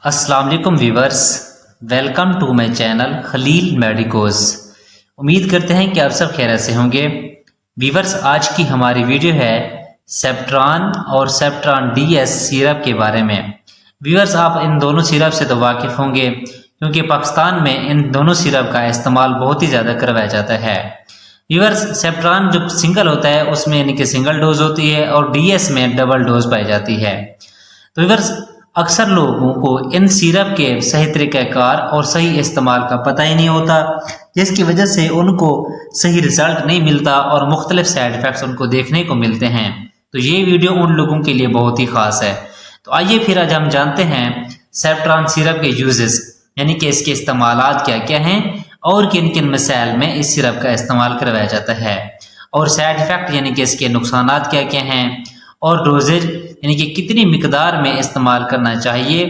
अस्सलाम वालेकुम viewers, welcome to my channel Khalil medicos. उम्मीद करते हैं कि आप सब खैरियत से होंगे। वीवर्स, आज की हमारी वीडियो है सेप्ट्रान और सेप्ट्रान DS सिरप के बारे में। वीवर्स, आप इन दोनों सिरप से तो वाकिफ़ होंगे क्योंकि पाकिस्तान में इन दोनों सिरप का इस्तेमाल बहुत ही ज़्यादा करवाया जाता है। वीवर्स, सेप्ट्रान जो सिंगल होता है उसमें यानी कि सिंगल डोज होती है और DS में डबल डोज पाई जाती है। तो वीवर्स, अक्सर लोगों को इन सिरप के सही तरीक़ाकार और सही इस्तेमाल का पता ही नहीं होता, जिसकी वजह से उनको सही रिजल्ट नहीं मिलता और मुख्तलिफ साइड इफ़ेक्ट्स उनको देखने को मिलते हैं। तो ये वीडियो उन लोगों के लिए बहुत ही ख़ास है। तो आइए फिर आज हम जानते हैं सेप्ट्रान सिरप के यूजेस, यानी कि इसके इस्तेमालात क्या क्या हैं और किन किन मसाइल में इस सिरप का इस्तेमाल करवाया जाता है, और साइड इफ़ेक्ट यानी कि इसके नुकसानात क्या क्या हैं, और डोजेज यानी कि कितनी मिकदार में इस्तेमाल करना चाहिए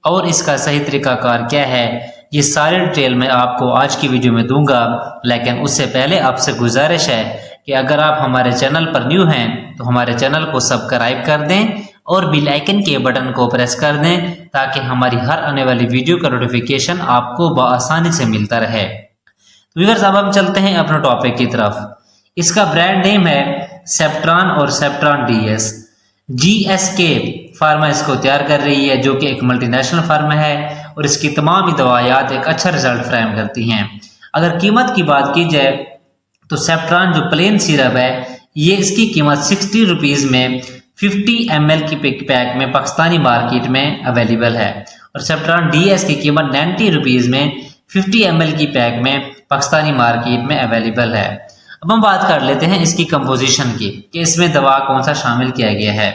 और इसका सही तरीक़ाकार क्या है। ये सारे डिटेल मैं आपको आज की वीडियो में दूंगा। लेकिन उससे पहले आपसे गुजारिश है कि अगर आप हमारे चैनल पर न्यू हैं तो हमारे चैनल को सब्सक्राइब कर दें और बेल आइकन के बटन को प्रेस कर दें ताकि हमारी हर आने वाली वीडियो का नोटिफिकेशन आपको बआसानी से मिलता रहे। तो व्यूअर्स, अब हम चलते हैं अपने टॉपिक की तरफ। इसका ब्रांड नेम है सेप्ट्रान और सेप्ट्रान DS। GSK फार्मा इसको तैयार कर रही है, जो कि एक मल्टीनेशनल फार्मा है और इसकी तमाम ही दवायात एक अच्छा रिजल्ट फ्राहम करती हैं। अगर कीमत की बात की जाए तो सेप्ट्रान जो प्लेन सिरप है ये इसकी कीमत 60 रुपीज़ में 50 ml की पैक में पाकिस्तानी मार्केट में अवेलेबल है, और सेप्ट्रान DS की कीमत 90 रुपीज़ में 50 ml की पैक में पाकिस्तानी मार्केट में अवेलेबल है। अब हम बात कर लेते हैं इसकी कंपोजिशन की कि इसमें दवा कौन सा शामिल किया गया है।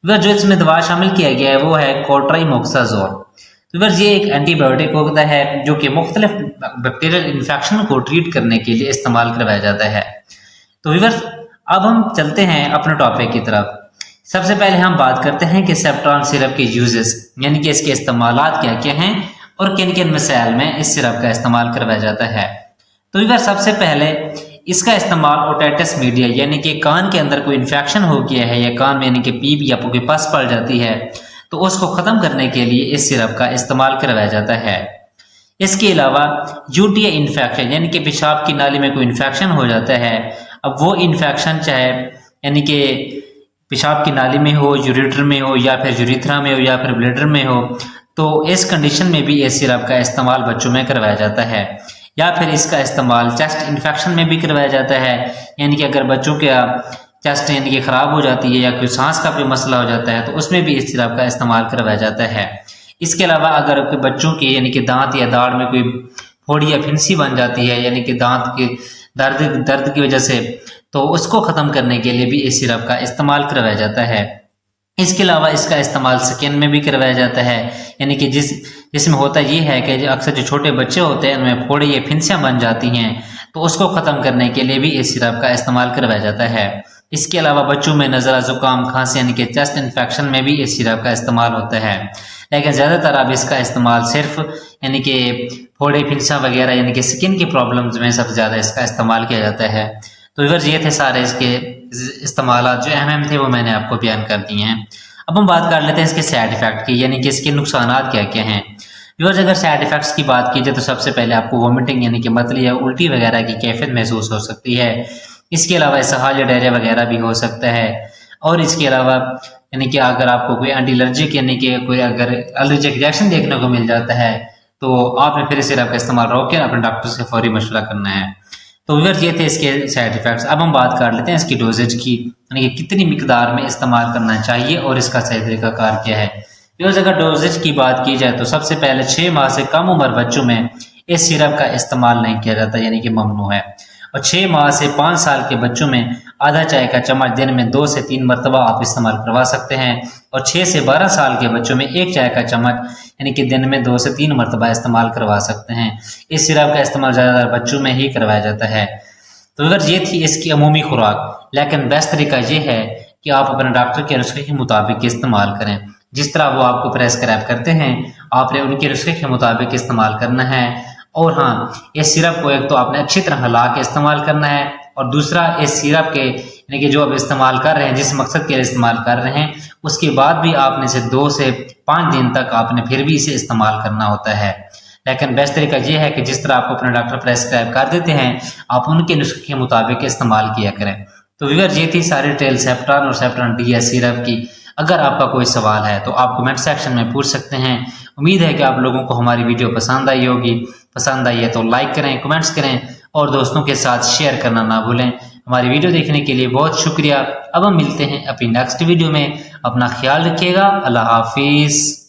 वह जो इसमें दवा शामिल किया गया है वो है कोट्राइमोक्साजोल। तो वह ये एक एंटीबायोटिक होता है जो कि मुख्तलिफ बैक्टीरियल इन्फेक्शन को ट्रीट करने के लिए इस्तेमाल करवाया जाता है। तो व्यूअर्स, अब हम चलते हैं अपने टॉपिक की तरफ। सबसे पहले हम बात करते हैं कि सेप्ट्रान सिरप के यूजेस यानी कि इसके इस्तेमालात क्या क्या हैं और किन किन मसाइल में इस सिरप का इस्तेमाल करवाया जाता है। तो व्यूअर्स, सबसे पहले इसका इस्तेमाल ओटाइटिस मीडिया यानी कि कान के अंदर कोई इन्फेक्शन हो गया है या कान में यानी कि पीप या कोई पस पड़ जाती है तो उसको ख़त्म करने के लिए इस सिरप का इस्तेमाल करवाया जाता है। इसके अलावा UTI इन्फेक्शन यानी कि पेशाब की नाली में कोई इन्फेक्शन हो जाता है, अब वो इन्फेक्शन चाहे यानी कि पेशाब की नाली में हो, यूरेटर में हो या फिर यूरिथ्रा में हो या फिर ब्लैडर में हो, तो इस कंडीशन में भी इस सिरप का इस्तेमाल बच्चों में करवाया जाता है। या फिर इसका इस्तेमाल चेस्ट इन्फेक्शन में भी करवाया जाता है, यानी कि अगर बच्चों के चेस्ट यानी कि ख़राब हो जाती है या कोई सांस का कोई मसला हो जाता है तो उसमें भी इस सिरप का इस्तेमाल करवाया जाता है। इसके अलावा अगर कोई बच्चों के यानी कि दांत या दाढ़ में कोई फोड़ी या फिंसी बन जाती है यानी कि दांत के दर्द की वजह से, तो उसको ख़त्म करने के लिए भी इस सिरप का इस्तेमाल करवाया जाता है। इसके अलावा इसका इस्तेमाल स्किन में भी करवाया जाता है, यानी कि जिसमें होता ये है कि जो अक्सर जो छोटे बच्चे होते हैं उनमें फोड़े या फिंसियाँ बन जाती हैं तो उसको ख़त्म करने के लिए भी इस सिरप का इस्तेमाल करवाया जाता है। इसके अलावा बच्चों में नज़ला, ज़ुकाम, खांसी यानी कि चेस्ट इन्फेक्शन में भी इस सिरप का इस्तेमाल होता है। लेकिन ज़्यादातर अब इसका इस्तेमाल सिर्फ यानी कि फोड़े फिंसियाँ वगैरह यानी कि स्किन की प्रॉब्लम्स में सबसे ज़्यादा इसका इस्तेमाल किया जाता है। तो व्यूअर्स, ये थे सारे इसके इस्तेमालात जो अहम थे वो मैंने आपको बयान कर दिए हैं। अब हम बात कर लेते हैं इसके साइड इफ़ेक्ट की, यानी कि इसके नुकसानात क्या क्या हैं। व्यूअर्स, अगर साइड इफ़ेक्ट्स की बात की जाए तो सबसे पहले आपको वोमिटिंग यानी कि मतली या उल्टी वगैरह की कैफियत महसूस हो सकती है। इसके अलावा इसहाल या डायरिया वगैरह भी हो सकता है, और इसके अलावा यानी कि अगर आपको कोई एंटी एलर्जिक यानी कि कोई अगर एलर्जिक रिएक्शन देखने को मिल जाता है तो आपने फिर इस सिरप का इस्तेमाल रोक के अपने डॉक्टर से फौरी मशवरा करना है। तो व्यूअर्स, ये थे इसके साइड इफ़ेक्ट्स। अब हम बात कर लेते हैं इसकी डोजेज की, यानी कि कितनी मिकदार में इस्तेमाल करना चाहिए और इसका सही तरीक़ाकार क्या है। व्यूअर्स, अगर डोजेज की बात की जाए तो सबसे पहले 6 माह से कम उम्र बच्चों में इस सिरप का इस्तेमाल नहीं किया जाता, यानी कि ममनू है। और 6 माह से 5 साल के बच्चों में आधा चाय का चम्मच दिन में 2 से 3 मरतबा आप इस्तेमाल करवा सकते हैं, और 6 से 12 साल के बच्चों में 1 चाय का चम्मच यानी कि दिन में 2 से 3 मरतबा इस्तेमाल करवा सकते हैं। इस सिरप का इस्तेमाल ज़्यादातर बच्चों में ही करवाया जाता है। तो अगर ये थी इसकी अमूमी खुराक, लेकिन बेस्ट तरीका ये है कि आप अपने डॉक्टर के नुस्खे के मुताबिक इस्तेमाल करें। जिस तरह वो आपको प्रेस्क्राइब करते हैं आपने उनके नुस्खे के मुताबिक इस्तेमाल करना है। और हाँ, इस सिरप को एक तो आपने अच्छी तरह हिला के इस्तेमाल करना है, और दूसरा इस सिरप के यानी कि जो आप इस्तेमाल कर रहे हैं, जिस मकसद के लिए इस्तेमाल कर रहे हैं, उसके बाद भी आपने इसे 2 से 5 दिन तक आपने फिर भी इसे इस्तेमाल करना होता है। लेकिन बेस्ट तरीका यह है कि जिस तरह आपको अपने डॉक्टर प्रेस्क्राइब कर देते हैं, आप उनके नुस्खे के मुताबिक इस्तेमाल किया करें। तो व्यूअर्स, ये थी सारी डिटेल सेप्ट्रान और सेप्ट्रान DS सिरप की। अगर आपका कोई सवाल है तो आप कमेंट सेक्शन में पूछ सकते हैं। उम्मीद है कि आप लोगों को हमारी वीडियो पसंद आई होगी। पसंद आई है तो लाइक करें, कमेंट्स करें और दोस्तों के साथ शेयर करना ना भूलें। हमारी वीडियो देखने के लिए बहुत शुक्रिया। अब हम मिलते हैं अपनी नेक्स्ट वीडियो में। अपना ख्याल रखिएगा। अल्लाह हाफिज़।